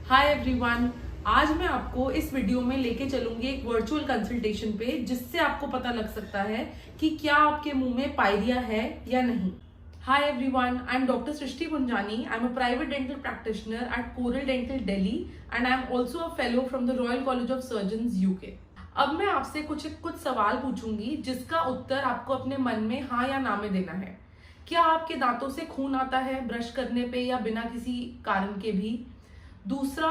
Hi everyone, आज मैं आपको इस वीडियो में लेके चलूंगी एक वर्चुअल कंसल्टेशन पे, जिससे आपको पता लग सकता है कि क्या आपके मुंह में पायरिया है या नहीं। Hi everyone, I am doctor Srishti Punjani. I am a private dental practitioner at Coral Dental Delhi and I am also a fellow from the Royal College of Surgeons UK. अब मैं आपसे कुछ सवाल पूछूंगी जिसका उत्तर आपको अपने मन में हाँ या ना में देना है. क्या आपके दांतों से खून आता है ब्रश करने पे या बिना किसी कारण के भी? दूसरा,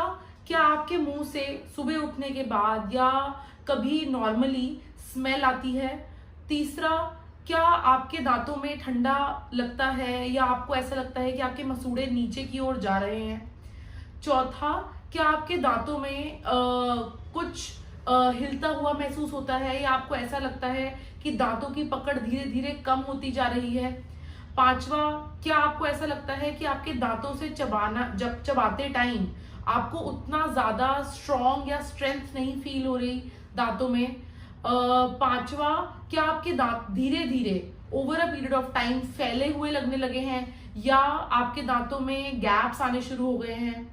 क्या आपके मुंह से सुबह उठने के बाद या कभी नॉर्मली स्मेल आती है? तीसरा, क्या आपके दांतों में ठंडा लगता है या आपको ऐसा लगता है कि आपके मसूड़े नीचे की ओर जा रहे हैं? चौथा, क्या आपके दांतों में कुछ हिलता हुआ महसूस होता है या आपको ऐसा लगता है कि दांतों की पकड़ धीरे धीरे कम होती जा रही है? पांचवा, क्या आपको ऐसा लगता है कि आपके दांतों से चबाते टाइम आपको उतना ज्यादा स्ट्रॉन्ग या स्ट्रेंथ नहीं फील हो रही दांतों में? पांचवा, क्या आपके दांत धीरे धीरे over a period of time फैले हुए लगने लगे हैं या आपके दांतों में गैप्स आने शुरू हो गए हैं?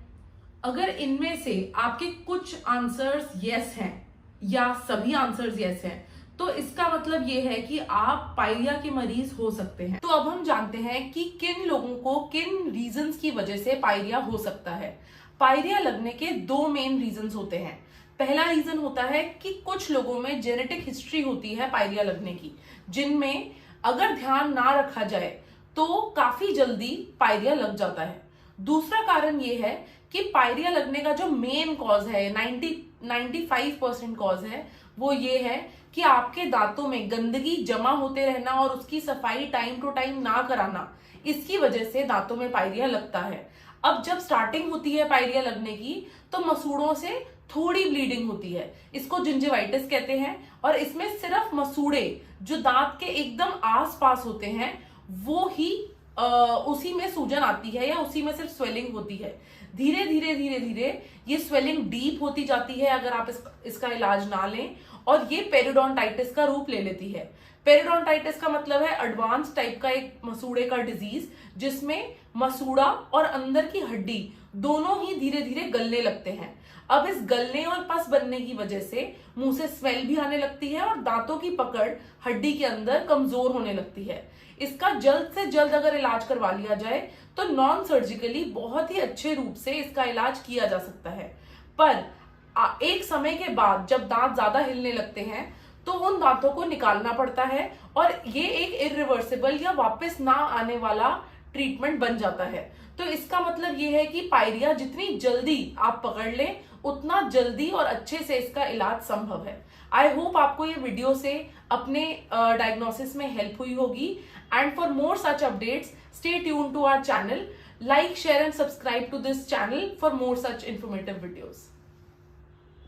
अगर इनमें से आपके कुछ आंसर्स यस हैं या सभी आंसर्स यस हैं, तो इसका मतलब ये है कि आप पायरिया के मरीज हो सकते हैं. तो अब हम जानते हैं कि किन लोगों को किन रीजंस की वजह से पायरिया हो सकता है. पायरिया लगने के दो मेन रीजंस होते हैं. पहला रीजन होता है कि कुछ लोगों में जेनेटिक हिस्ट्री होती है पायरिया लगने की, जिनमें अगर ध्यान ना रखा जाए तो काफी जल्दी पायरिया लग जाता है. दूसरा कारण ये है कि पायरिया लगने का जो मेन कॉज है, 95% कॉज है, वो ये है कि आपके दांतों में गंदगी जमा होते रहना और उसकी सफाई टाइम टू टाइम ना कराना, इसकी वजह से दांतों में पायरिया लगता है. अब जब स्टार्टिंग होती है पायरिया लगने की, तो मसूड़ों से थोड़ी ब्लीडिंग होती है. इसको जिंजिवाइटिस कहते हैं और इसमें सिर्फ मसूड़े जो दांत के एकदम आसपास होते हैं वो ही उसी में सूजन आती है या उसी में सिर्फ स्वेलिंग होती है. धीरे धीरे ये स्वेलिंग डीप होती जाती है अगर आप इसका इलाज ना लें, और ये पेरिडोंटाइटिस का रूप ले लेती है. पेरिडोंटाइटिस का मतलब है एडवांस टाइप का एक मसूड़े का डिजीज, जिसमें मसूड़ा और अंदर की हड्डी दोनों ही धीरे धीरे गलने लगते हैं. अब इस गलने और पस बनने की वजह से मुंह से स्मेल भी आने लगती है और दांतों की पकड़ हड्डी के अंदर कमजोर होने लगती है. इसका जल्द से जल्द अगर इलाज करवा लिया जाए तो नॉन सर्जिकली बहुत ही अच्छे रूप से इसका इलाज किया जा सकता है. पर एक समय के बाद जब दांत ज्यादा हिलने लगते हैं तो उन दांतों को निकालना पड़ता है और ये एक इरिवर्सिबल या वापस ना आने वाला ट्रीटमेंट बन जाता है. तो इसका मतलब ये है कि पायरिया जितनी जल्दी आप पकड़ लें उतना जल्दी और अच्छे से इसका इलाज संभव है. आई होप आपको ये वीडियो से अपने डायग्नोसिस में हेल्प हुई होगी. And for more such updates, stay tune to our channel. Like, share and subscribe to this channel for more such informative videos.